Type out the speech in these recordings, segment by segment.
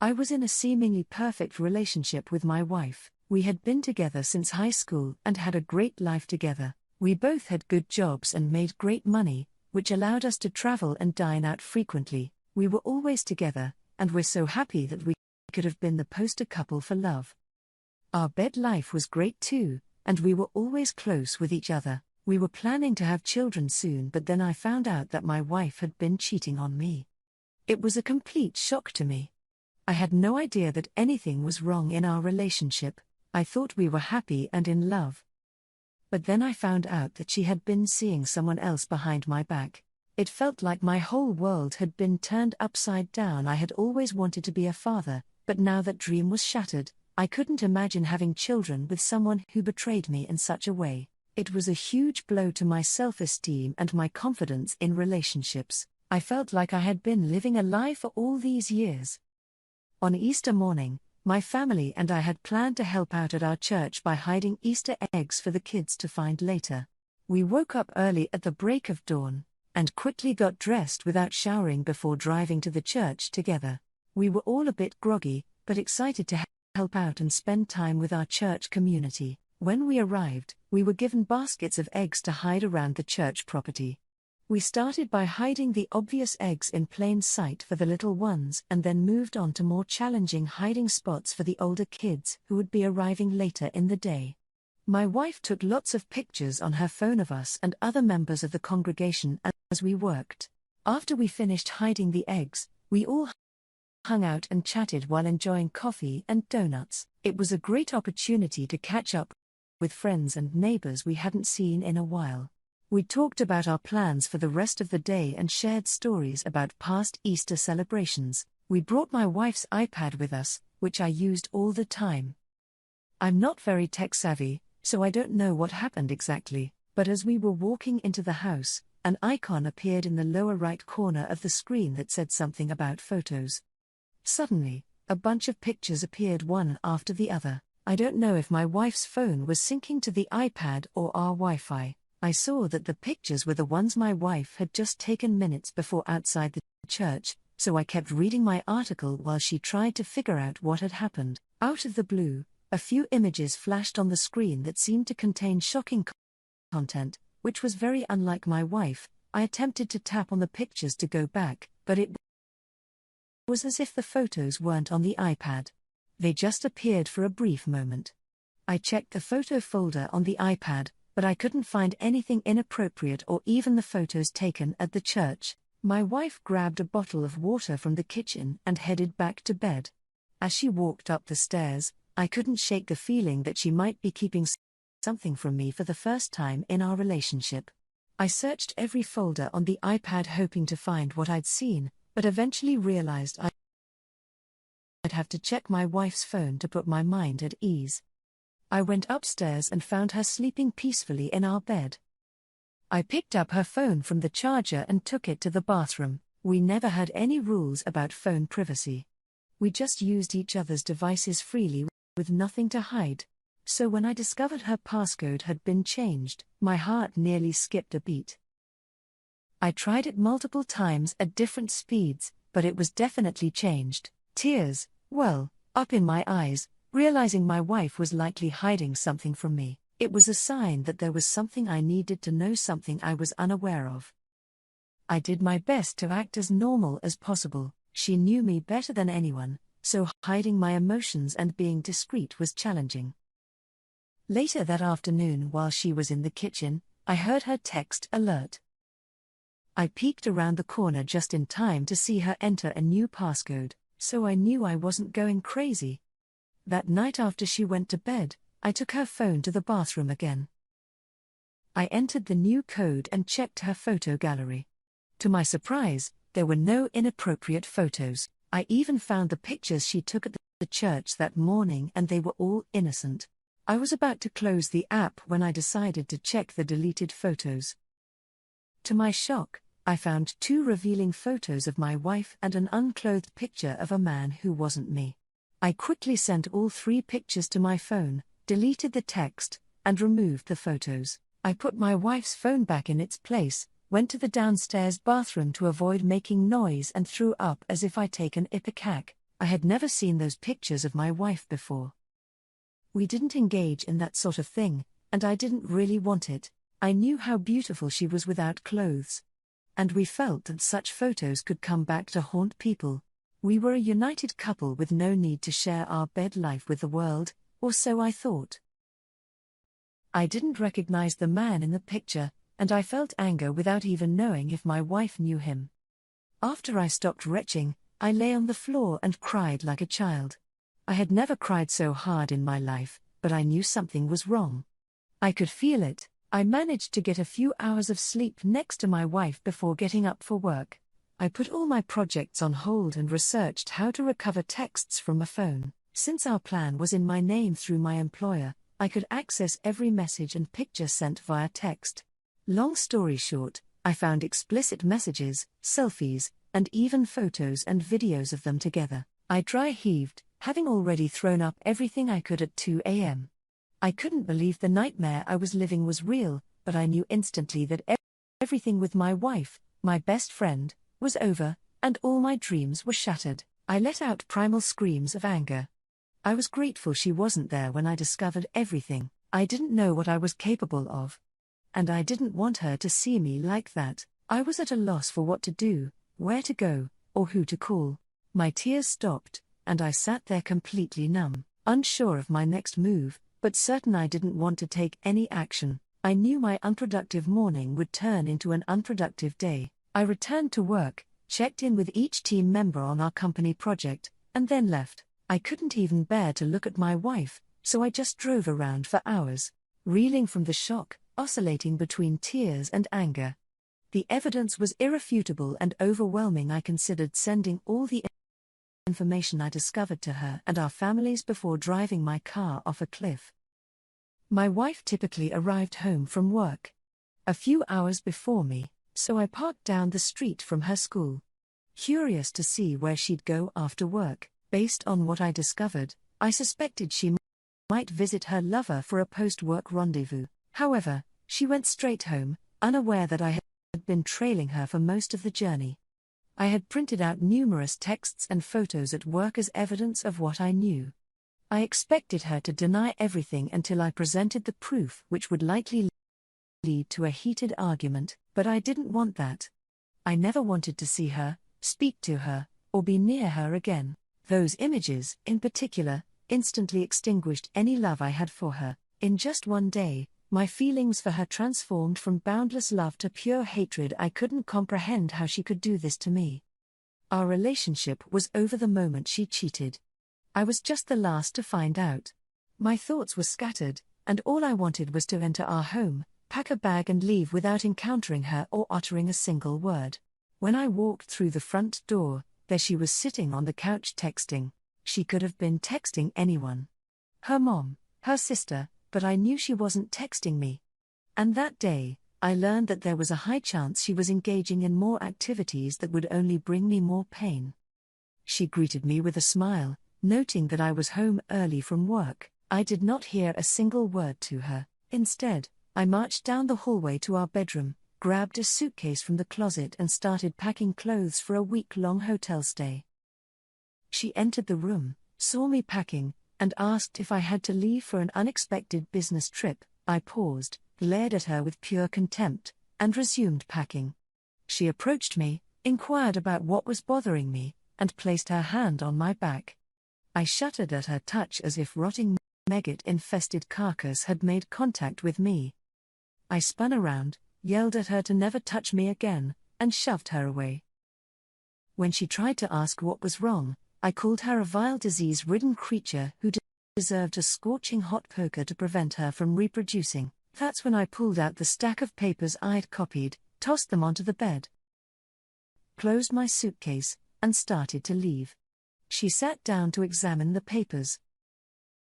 I was in a seemingly perfect relationship with my wife. We had been together since high school and had a great life together. We both had good jobs and made great money, which allowed us to travel and dine out frequently. We were always together, and we're so happy that we could have been the poster couple for love. Our bed life was great too, and we were always close with each other. We were planning to have children soon, but then I found out that my wife had been cheating on me. It was a complete shock to me. I had no idea that anything was wrong in our relationship. I thought we were happy and in love. But then I found out that she had been seeing someone else behind my back. It felt like my whole world had been turned upside down. I had always wanted to be a father, but now that dream was shattered. I couldn't imagine having children with someone who betrayed me in such a way. It was a huge blow to my self-esteem and my confidence in relationships. I felt like I had been living a lie for all these years. On Easter morning, my family and I had planned to help out at our church by hiding Easter eggs for the kids to find later. We woke up early at the break of dawn, and quickly got dressed without showering before driving to the church together. We were all a bit groggy, but excited to help out and spend time with our church community. When we arrived, we were given baskets of eggs to hide around the church property. We started by hiding the obvious eggs in plain sight for the little ones and then moved on to more challenging hiding spots for the older kids who would be arriving later in the day. My wife took lots of pictures on her phone of us and other members of the congregation as we worked. After we finished hiding the eggs, we all hung out and chatted while enjoying coffee and donuts. It was a great opportunity to catch up with friends and neighbors we hadn't seen in a while. We talked about our plans for the rest of the day and shared stories about past Easter celebrations. We brought my wife's iPad with us, which I used all the time. I'm not very tech-savvy, so I don't know what happened exactly, but as we were walking into the house, an icon appeared in the lower right corner of the screen that said something about photos. Suddenly, a bunch of pictures appeared one after the other. I don't know if my wife's phone was syncing to the iPad or our Wi-Fi. I saw that the pictures were the ones my wife had just taken minutes before outside the church, so I kept reading my article while she tried to figure out what had happened. Out of the blue, a few images flashed on the screen that seemed to contain shocking content, which was very unlike my wife. I attempted to tap on the pictures to go back, but it was as if the photos weren't on the iPad. They just appeared for a brief moment. I checked the photo folder on the iPad, but I couldn't find anything inappropriate or even the photos taken at the church. My wife grabbed a bottle of water from the kitchen and headed back to bed. As she walked up the stairs, I couldn't shake the feeling that she might be keeping something from me for the first time in our relationship. I searched every folder on the iPad hoping to find what I'd seen, but eventually realized I'd have to check my wife's phone to put my mind at ease. I went upstairs and found her sleeping peacefully in our bed. I picked up her phone from the charger and took it to the bathroom. We never had any rules about phone privacy. We just used each other's devices freely with nothing to hide. So when I discovered her passcode had been changed, my heart nearly skipped a beat. I tried it multiple times at different speeds, but it was definitely changed. Tears, well, up in my eyes, realizing my wife was likely hiding something from me. It was a sign that there was something I needed to know, something I was unaware of. I did my best to act as normal as possible. She knew me better than anyone, so hiding my emotions and being discreet was challenging. Later that afternoon, while she was in the kitchen, I heard her text alert. I peeked around the corner just in time to see her enter a new passcode, so I knew I wasn't going crazy. That night after she went to bed, I took her phone to the bathroom again. I entered the new code and checked her photo gallery. To my surprise, there were no inappropriate photos. I even found the pictures she took at the church that morning, and they were all innocent. I was about to close the app when I decided to check the deleted photos. To my shock, I found 2 revealing photos of my wife and an unclothed picture of a man who wasn't me. I quickly sent all 3 pictures to my phone, deleted the text, and removed the photos. I put my wife's phone back in its place, went to the downstairs bathroom to avoid making noise, and threw up as if I'd taken ipecac. I had never seen those pictures of my wife before. We didn't engage in that sort of thing, and I didn't really want it. I knew how beautiful she was without clothes. And we felt that such photos could come back to haunt people. We were a united couple with no need to share our bed life with the world, or so I thought. I didn't recognize the man in the picture, and I felt anger without even knowing if my wife knew him. After I stopped retching, I lay on the floor and cried like a child. I had never cried so hard in my life, but I knew something was wrong. I could feel it. I managed to get a few hours of sleep next to my wife before getting up for work. I put all my projects on hold and researched how to recover texts from a phone. Since our plan was in my name through my employer, I could access every message and picture sent via text. Long story short, I found explicit messages, selfies, and even photos and videos of them together. I dry-heaved, having already thrown up everything I could at 2 a.m. I couldn't believe the nightmare I was living was real, but I knew instantly that everything with my wife, my best friend, was over, and all my dreams were shattered. I let out primal screams of anger. I was grateful she wasn't there when I discovered everything. I didn't know what I was capable of. And I didn't want her to see me like that. I was at a loss for what to do, where to go, or who to call. My tears stopped, and I sat there completely numb, unsure of my next move, but certain I didn't want to take any action. I knew my unproductive morning would turn into an unproductive day. I returned to work, checked in with each team member on our company project, and then left. I couldn't even bear to look at my wife, so I just drove around for hours, reeling from the shock, oscillating between tears and anger. The evidence was irrefutable and overwhelming. I considered sending all the information I discovered to her and our families before driving my car off a cliff. My wife typically arrived home from work a few hours before me, so I parked down the street from her school. Curious to see where she'd go after work, based on what I discovered, I suspected she might visit her lover for a post-work rendezvous. However, she went straight home, unaware that I had been trailing her for most of the journey. I had printed out numerous texts and photos at work as evidence of what I knew. I expected her to deny everything until I presented the proof, which would likely lead to a heated argument, but I didn't want that. I never wanted to see her, speak to her, or be near her again. Those images, in particular, instantly extinguished any love I had for her. In just one day, my feelings for her transformed from boundless love to pure hatred. I couldn't comprehend how she could do this to me. Our relationship was over the moment she cheated. I was just the last to find out. My thoughts were scattered, and all I wanted was to enter our home, pack a bag and leave without encountering her or uttering a single word. When I walked through the front door, there she was sitting on the couch texting. She could have been texting anyone. Her mom, her sister, but I knew she wasn't texting me. And that day, I learned that there was a high chance she was engaging in more activities that would only bring me more pain. She greeted me with a smile, noting that I was home early from work. I did not hear a single word to her. Instead, I marched down the hallway to our bedroom, grabbed a suitcase from the closet and started packing clothes for a week-long hotel stay. She entered the room, saw me packing, and asked if I had to leave for an unexpected business trip. I paused, glared at her with pure contempt, and resumed packing. She approached me, inquired about what was bothering me, and placed her hand on my back. I shuddered at her touch as if rotting maggot-infested carcass had made contact with me. I spun around, yelled at her to never touch me again, and shoved her away. When she tried to ask what was wrong, I called her a vile disease-ridden creature who deserved a scorching hot poker to prevent her from reproducing. That's when I pulled out the stack of papers I'd copied, tossed them onto the bed, closed my suitcase, and started to leave. She sat down to examine the papers.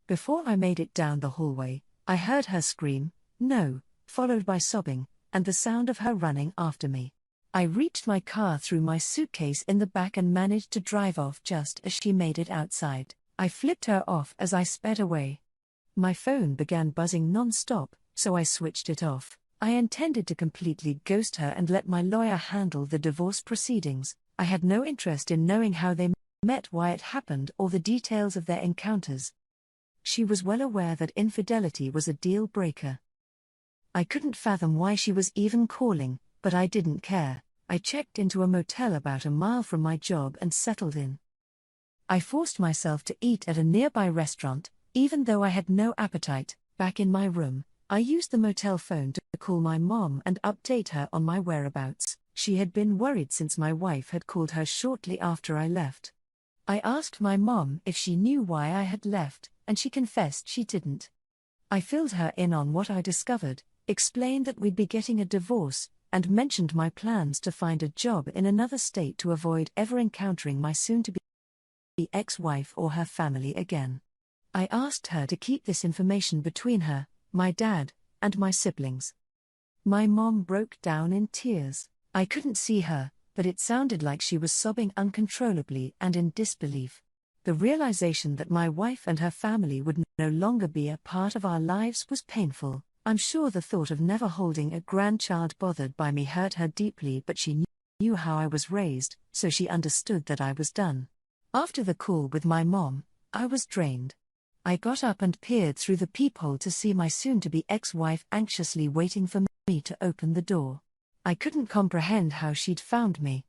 Before I made it down the hallway, I heard her scream, "No," followed by sobbing, and the sound of her running after me. I reached my car, threw my suitcase in the back and managed to drive off just as she made it outside. I flipped her off as I sped away. My phone began buzzing non-stop, so I switched it off. I intended to completely ghost her and let my lawyer handle the divorce proceedings. I had no interest in knowing how they met why it happened or the details of their encounters. She was well aware that infidelity was a deal breaker. I couldn't fathom why she was even calling, but I didn't care. I checked into a motel about a mile from my job and settled in. I forced myself to eat at a nearby restaurant, even though I had no appetite. Back in my room, I used the motel phone to call my mom and update her on my whereabouts. She had been worried since my wife had called her shortly after I left. I asked my mom if she knew why I had left, and she confessed she didn't. I filled her in on what I discovered, explained that we'd be getting a divorce, and mentioned my plans to find a job in another state to avoid ever encountering my soon-to-be ex-wife or her family again. I asked her to keep this information between her, my dad, and my siblings. My mom broke down in tears. I couldn't see her, but it sounded like she was sobbing uncontrollably and in disbelief. The realization that my wife and her family would no longer be a part of our lives was painful. I'm sure the thought of never holding a grandchild bothered by me hurt her deeply, but she knew how I was raised, so she understood that I was done. After the call with my mom, I was drained. I got up and peered through the peephole to see my soon-to-be ex-wife anxiously waiting for me to open the door. I couldn't comprehend how she'd found me,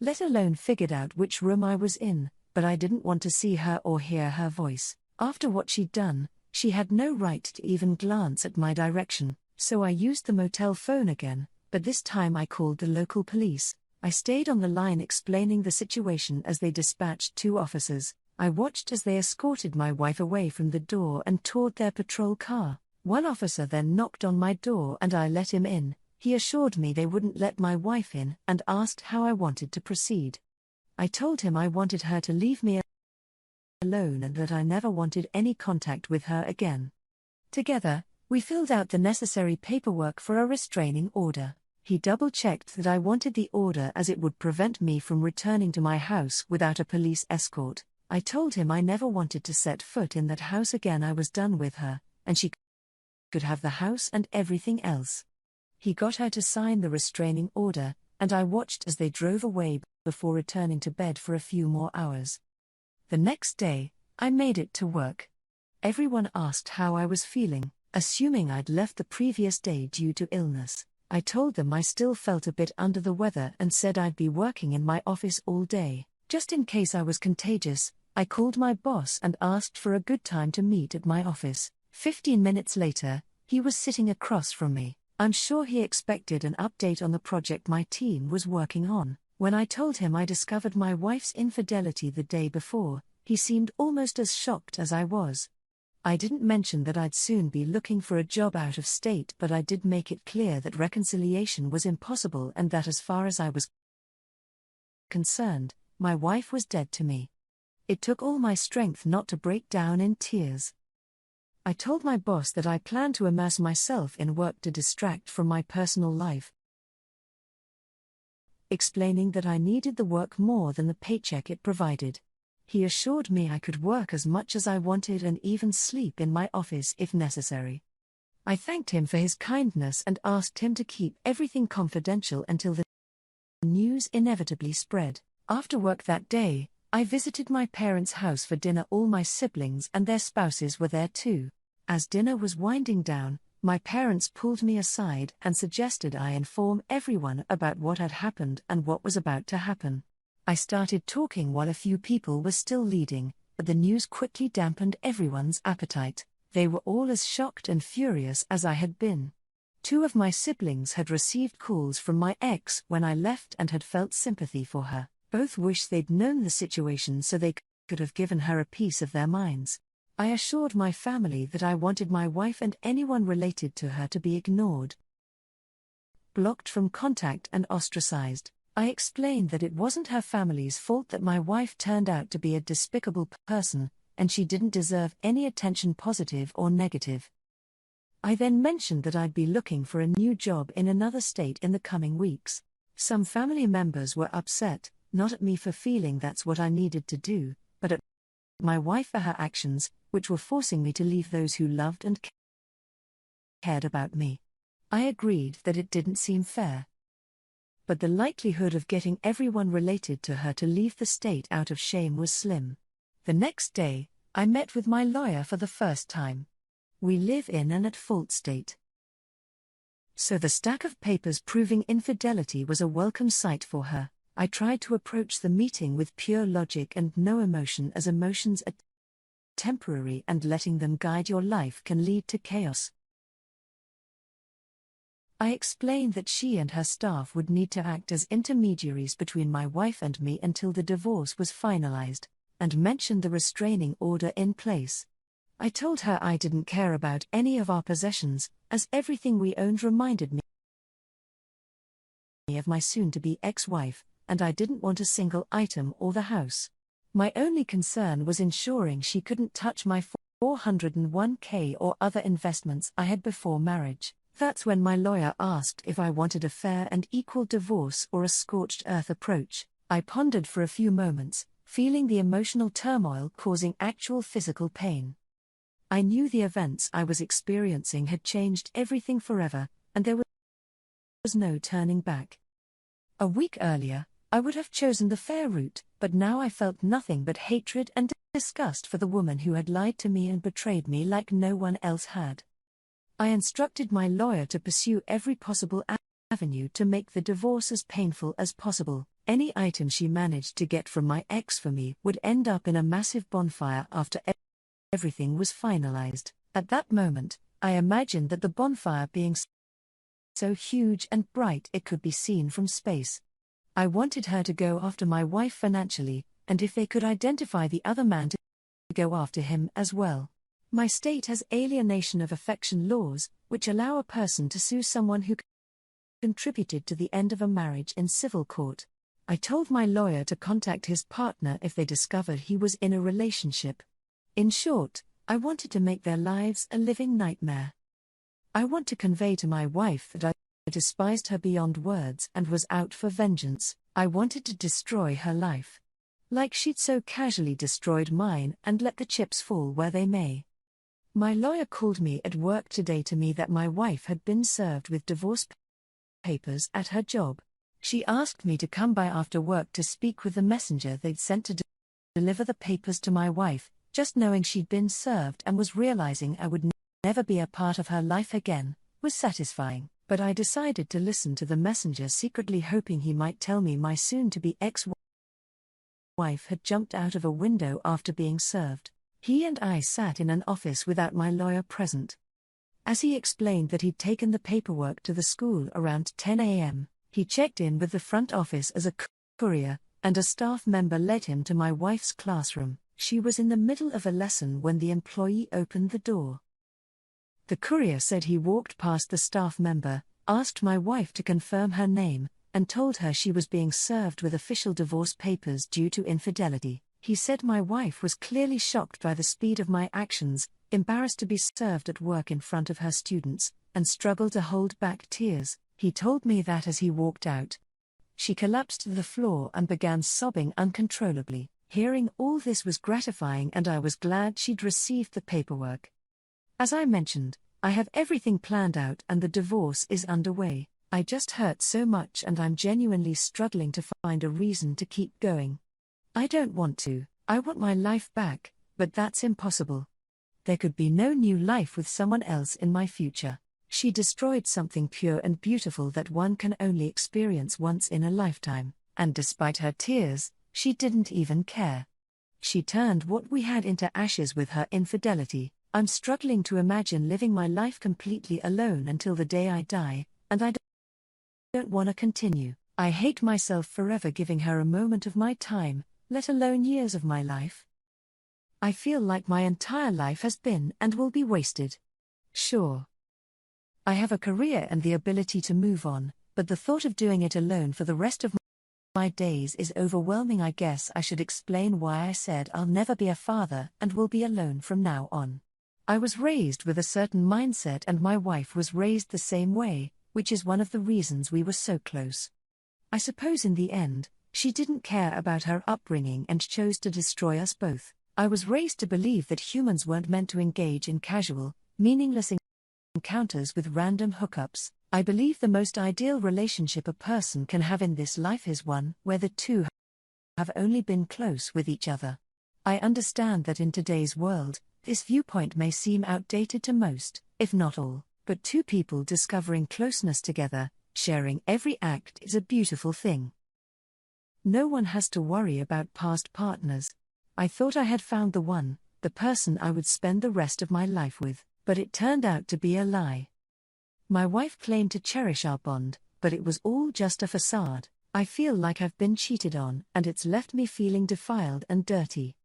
let alone figured out which room I was in, but I didn't want to see her or hear her voice. After what she'd done, she had no right to even glance at my direction, so I used the motel phone again, but this time I called the local police. I stayed on the line explaining the situation as they dispatched 2 officers. I watched as they escorted my wife away from the door and toward their patrol car. One officer then knocked on my door and I let him in. He assured me they wouldn't let my wife in and asked how I wanted to proceed. I told him I wanted her to leave me alone and that I never wanted any contact with her again. Together, we filled out the necessary paperwork for a restraining order. He double-checked that I wanted the order as it would prevent me from returning to my house without a police escort. I told him I never wanted to set foot in that house again. I was done with her, and she could have the house and everything else. He got her to sign the restraining order, and I watched as they drove away before returning to bed for a few more hours. The next day, I made it to work. Everyone asked how I was feeling, assuming I'd left the previous day due to illness. I told them I still felt a bit under the weather and said I'd be working in my office all day. Just in case I was contagious, I called my boss and asked for a good time to meet at my office. 15 minutes later, he was sitting across from me. I'm sure he expected an update on the project my team was working on. When I told him I discovered my wife's infidelity the day before, he seemed almost as shocked as I was. I didn't mention that I'd soon be looking for a job out of state, but I did make it clear that reconciliation was impossible and that as far as I was concerned, my wife was dead to me. It took all my strength not to break down in tears. I told my boss that I planned to immerse myself in work to distract from my personal life, explaining that I needed the work more than the paycheck it provided. He assured me I could work as much as I wanted and even sleep in my office if necessary. I thanked him for his kindness and asked him to keep everything confidential until the news inevitably spread. After work that day, I visited my parents' house for dinner. All my siblings and their spouses were there too. As dinner was winding down, my parents pulled me aside and suggested I inform everyone about what had happened and what was about to happen. I started talking while a few people were still leading, but the news quickly dampened everyone's appetite. They were all as shocked and furious as I had been. 2 of my siblings had received calls from my ex when I left and had felt sympathy for her. Both wished they'd known the situation so they could have given her a piece of their minds. I assured my family that I wanted my wife and anyone related to her to be ignored, blocked from contact and ostracized. I explained that it wasn't her family's fault that my wife turned out to be a despicable person, and she didn't deserve any attention, positive or negative. I then mentioned that I'd be looking for a new job in another state in the coming weeks. Some family members were upset, not at me for feeling that's what I needed to do, but at my wife for her actions, which were forcing me to leave those who loved and cared about me. I agreed that it didn't seem fair. but the likelihood of getting everyone related to her to leave the state out of shame was slim. The next day, I met with my lawyer for the first time. We live in an at-fault state. So the stack of papers proving infidelity was a welcome sight for her. I tried to approach the meeting with pure logic and no emotion, as emotions are temporary and letting them guide your life can lead to chaos. I explained that she and her staff would need to act as intermediaries between my wife and me until the divorce was finalized, and mentioned the restraining order in place. I told her I didn't care about any of our possessions, as everything we owned reminded me of my soon-to-be ex-wife, and I didn't want a single item or the house. My only concern was ensuring she couldn't touch my 401k or other investments I had before marriage. That's when my lawyer asked if I wanted a fair and equal divorce or a scorched earth approach. I pondered for a few moments, feeling the emotional turmoil causing actual physical pain. I knew the events I was experiencing had changed everything forever, and there was no turning back. A week earlier, I would have chosen the fair route, but now I felt nothing but hatred and disgust for the woman who had lied to me and betrayed me like no one else had. I instructed my lawyer to pursue every possible avenue to make the divorce as painful as possible. Any item she managed to get from my ex for me would end up in a massive bonfire after everything was finalized. At that moment, I imagined that the bonfire being so huge and bright it could be seen from space. I wanted her to go after my wife financially, and if they could identify the other man, to go after him as well. My state has alienation of affection laws, which allow a person to sue someone who contributed to the end of a marriage in civil court. I told my lawyer to contact his partner if they discovered he was in a relationship. In short, I wanted to make their lives a living nightmare. I want to convey to my wife that I despised her beyond words and was out for vengeance. I wanted to destroy her life, like she'd so casually destroyed mine, and let the chips fall where they may. My lawyer called me at work today to me that my wife had been served with divorce papers at her job. She asked me to come by after work to speak with the messenger they'd sent to deliver the papers to my wife. Just knowing she'd been served and was realizing I would never be a part of her life again was satisfying, but I decided to listen to the messenger, secretly hoping he might tell me my soon-to-be ex-wife had jumped out of a window after being served. He and I sat in an office without my lawyer present. As he explained that he'd taken the paperwork to the school around 10 a.m., he checked in with the front office as a courier, and a staff member led him to my wife's classroom. She was in the middle of a lesson when the employee opened the door. The courier said he walked past the staff member, asked my wife to confirm her name, and told her she was being served with official divorce papers due to infidelity. He said my wife was clearly shocked by the speed of my actions, embarrassed to be served at work in front of her students, and struggled to hold back tears. He told me that as he walked out, she collapsed to the floor and began sobbing uncontrollably. Hearing all this was gratifying, and I was glad she'd received the paperwork. As I mentioned, I have everything planned out and the divorce is underway. I just hurt so much and I'm genuinely struggling to find a reason to keep going. I don't want to. I want my life back, but that's impossible. There could be no new life with someone else in my future. She destroyed something pure and beautiful that one can only experience once in a lifetime, and despite her tears, she didn't even care. She turned what we had into ashes with her infidelity. I'm struggling to imagine living my life completely alone until the day I die, and I don't want to continue. I hate myself forever giving her a moment of my time, let alone years of my life. I feel like my entire life has been and will be wasted. Sure, I have a career and the ability to move on, but the thought of doing it alone for the rest of my days is overwhelming. I guess I should explain why I said I'll never be a father and will be alone from now on. I was raised with a certain mindset and my wife was raised the same way, which is one of the reasons we were so close. I suppose in the end, she didn't care about her upbringing and chose to destroy us both. I was raised to believe that humans weren't meant to engage in casual, meaningless encounters with random hookups. I believe the most ideal relationship a person can have in this life is one where the two have only been close with each other. I understand that in today's world, this viewpoint may seem outdated to most, if not all, but two people discovering closeness together, sharing every act is a beautiful thing. No one has to worry about past partners. I thought I had found the one, the person I would spend the rest of my life with, but it turned out to be a lie. My wife claimed to cherish our bond, but it was all just a facade. I feel like I've been cheated on, and it's left me feeling defiled and dirty.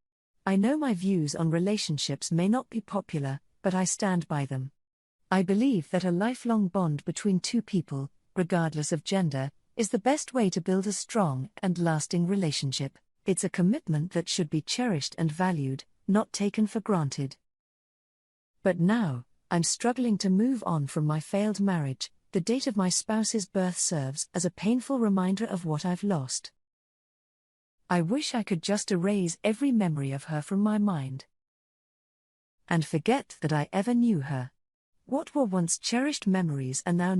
I know my views on relationships may not be popular, but I stand by them. I believe that a lifelong bond between two people, regardless of gender, is the best way to build a strong and lasting relationship. It's a commitment that should be cherished and valued, not taken for granted. But now, I'm struggling to move on from my failed marriage. The date of my spouse's birth serves as a painful reminder of what I've lost. I wish I could just erase every memory of her from my mind and forget that I ever knew her. What were once cherished memories are now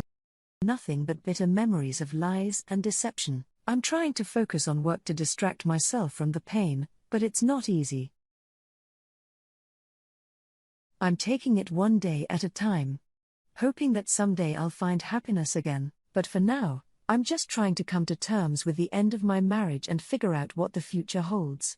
nothing but bitter memories of lies and deception. I'm trying to focus on work to distract myself from the pain, but it's not easy. I'm taking it one day at a time, hoping that someday I'll find happiness again, but for now, I'm just trying to come to terms with the end of my marriage and figure out what the future holds.